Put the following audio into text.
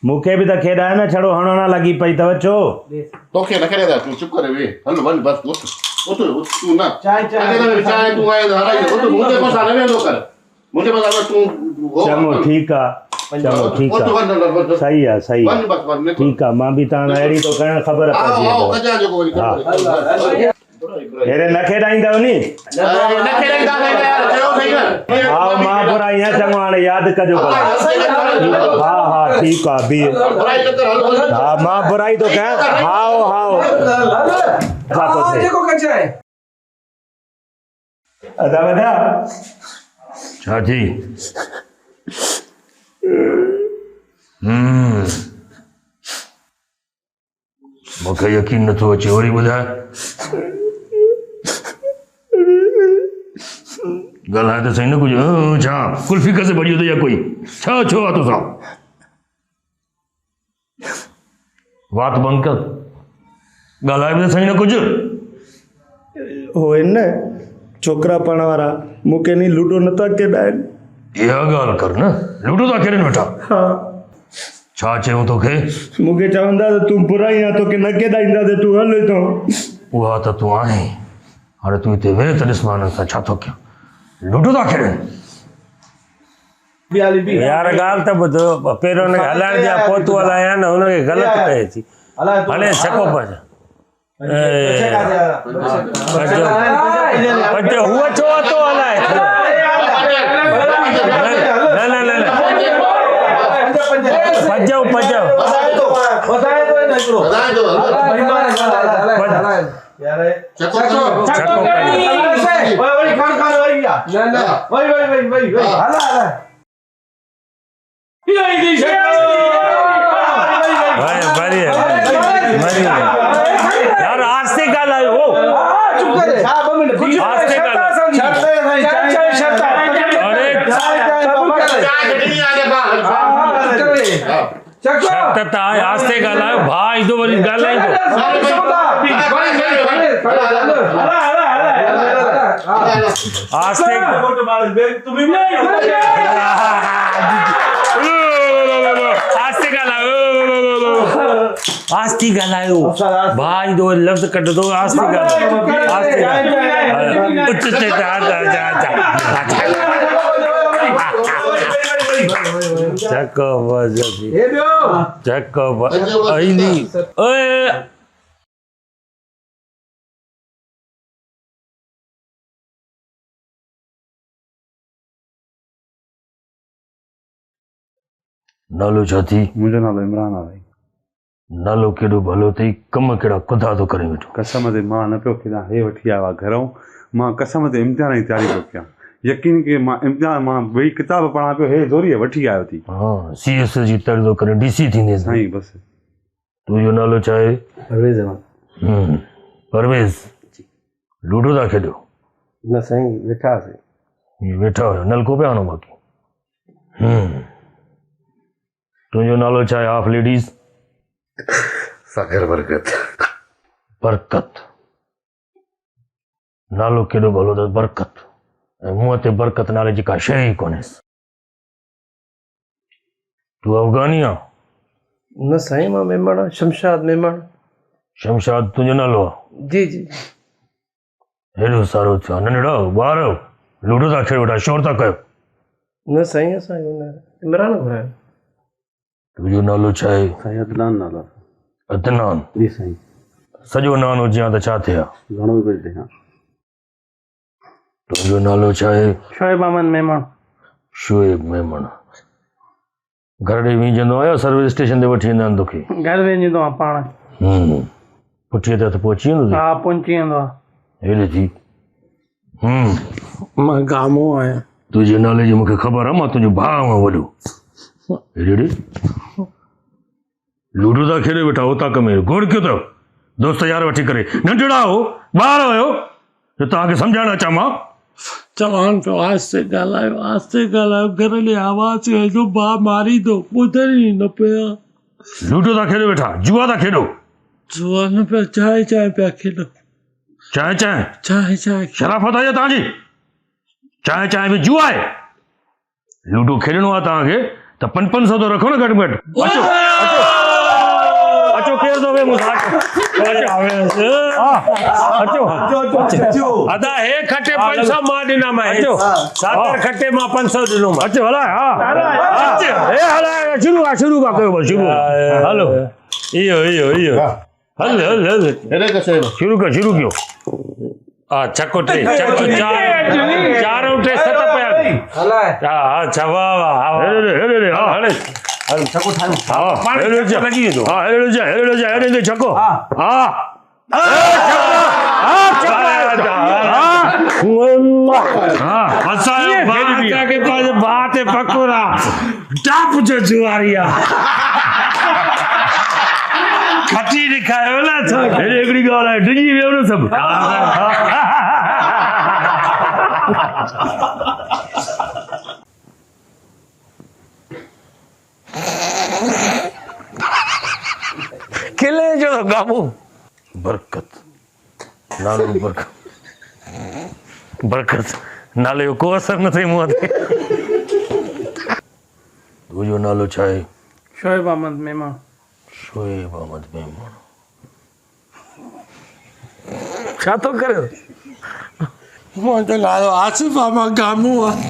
मूंखे बि त खेॾाए न छड़ो हणणा लॻी पई अथव छो तोखे न करे तूं चुप करे वे हल वञ बस उठ तूं ना चाय तूं आए हराई उठ मुंहिंजे पास न वेंदो कर मुंहिंजे पास चङो ठीकु आहे चङो ठीकु आहे सही आहे सही आहे ठीकु आहे मां बि तव्हां अहिड़ी तो करण ख़बर पइजी हेरे न खेॾाईंदव नी हा मां बुराई न चङो हाणे यादि कजो हा हा ठीकु आहे बीह हा मां बुराई थो कयां हाओ हाओ अदा वदा छा थी मूंखे यकीन नथो अचे वरी ॿुधाए ॻाल्हाए त सही न कुझु छा कुल्फी कैसे भॼियो अथई या कोई छा छो आहे तोसां वात बंदि कर ॻाल्हाए बि त सही न कुझु हो न छोकिरा पढ़ण वारा मूंखे नी लूडो नथा खेॾाइनि इहा ॻाल्हि कर न लूडो था खेॾनि वेठा हा छा चयूं तोखे मूंखे चवंदा त तूं बुराई आहे तोखे न खेॾाईंदा त तूं हल थो उहा त तूं आहीं हाणे तूं हिते वेह त ॾिस मां हिननि सां छा थो कयां लूडो था खेॾनि यार ॻाल्हि त ॿुधो पहिरियों हुनखे हलाइण जा पोइ तूं हलाया न हुनखे ग़लति कए थी हले छको पंज हूअ छो थो हलाए न न न पंजो पंजो यार आस्ते ॻाल्हायो आस्ते आस्ते ॻाल्हायो भाउ ईंदो वरी ॻाल्हाईंदो आस्ते आस्ते ॻाल्हायो भाउ ईंदो वरी लफ़्ज़ कढंदो आस्ते नालो छा थी मुंहिंजो नालो इमरान आहे नालो केॾो भलो अथई कम कहिड़ा कुदा थो करे वेठो कसम ते मां न पियो खेॾां हे वठी आयो आहे घरों मां कसम ते इम्तिहान जी तयारी पियो कयां यकीन के मां इम्तिहान मां वेही किताब पढ़ां पियो हे ज़ोरीअ वठी आयो थी हाँ CS जी तयारी थो करे DC थींदे साईं बसि तुंहिंजो नालो छा आहे परवेज़ परवेज़ लूडो था खेॾो न साईं वेठासीं वेठा हुयो नलको पिया हणो बाक़ी तुंहिंजो नालो छा आहे हाफ लेडीज़ सागर बरकत बरकत नालो केॾो भलो अथसि बरकत ऐं मुंहं ते बरकत नाले जी का शइ ई कोन्हेसि तूं अफ़गानी आहे न साईं मां मेमण शमशाद मेमण शमशाद तुंहिंजो नालो आहे जी जी हेॾो सारो थियो नंढड़ा ॿार लूडो था खेॾो वेठा शोर था कयो न साईं असां इमरान घुरायो तुंहिंजो नालो छा आहे साईं अदनान नालो अदनान जी साईं सॼो नान हुजे हा त छा थिए हा घणो बि कुझु ॾियां तुंहिंजो नालो छा आहे शोएब अहमद मेमण शोएब मेमण घर ॾे विझंदो आहियां सर्विस स्टेशन ते वठी वेंदा आहिनि तोखे घर वेंदो आहे पाण पुठीअ ते हथ पहुची वेंदो हा पहुची वेंदो आहे हेॾे थी मां गामो आहियां तुंहिंजे नाले जी मूंखे ख़बर आहे मां तुंहिंजो भाउ आहियां वॾो हेॾे लूडो था खेॾे वेठा हो था कमे गोड़ कयो अथव दोस्त यार वठी करे नंढड़ा हो ॿार हुयो जो तव्हांखे सम्झाइण अचां मां चवान पियो आस्ते ॻाल्हायो घर में आवाज़ वेंदो भाउ मारींदो ॿुधनि ई न पिया लूडो था खेॾो वेठा जुआ था खेॾो जुआ न पिया चांहि पिया खेॾो चांहि चांहि शराफ़त आहे तव्हांजी चांहि में जुआ आहे लूडो खेॾणो आहे तव्हांखे त 500 तो रखो न घटि में घटि अचो अचो केरु थो वेह मूंसां अचो अदा हे खटे 500 मां ॾिना मां अचो सागर खटे मां 500 ॾिनो मां अचो हलाए शुरू का कयो बस शुरू हलो इहो हल हेॾे कसे शुरू कयो छको टे छको 4 ऐं 3 7 पिया हा छा वाह हेॾे हले छको ठाहियूं लॻी वेंदो हेॾे जा छको बात पकोड़ा टाप जो जुआरिया खटी ॾेखारियो न हिकिड़ी ॻाल्हि आहे डिॼी वियो न सभु किले जो गामू बरकत नालो बरकत नाले जो को असर न थिए मूं ते तुंहिंजो नालो छा आहे शोएब अहमद मेमण शोएब अहमद मेमण छा थो करे मुंहिंजो नालो आसिफ आहे मां गामू आहे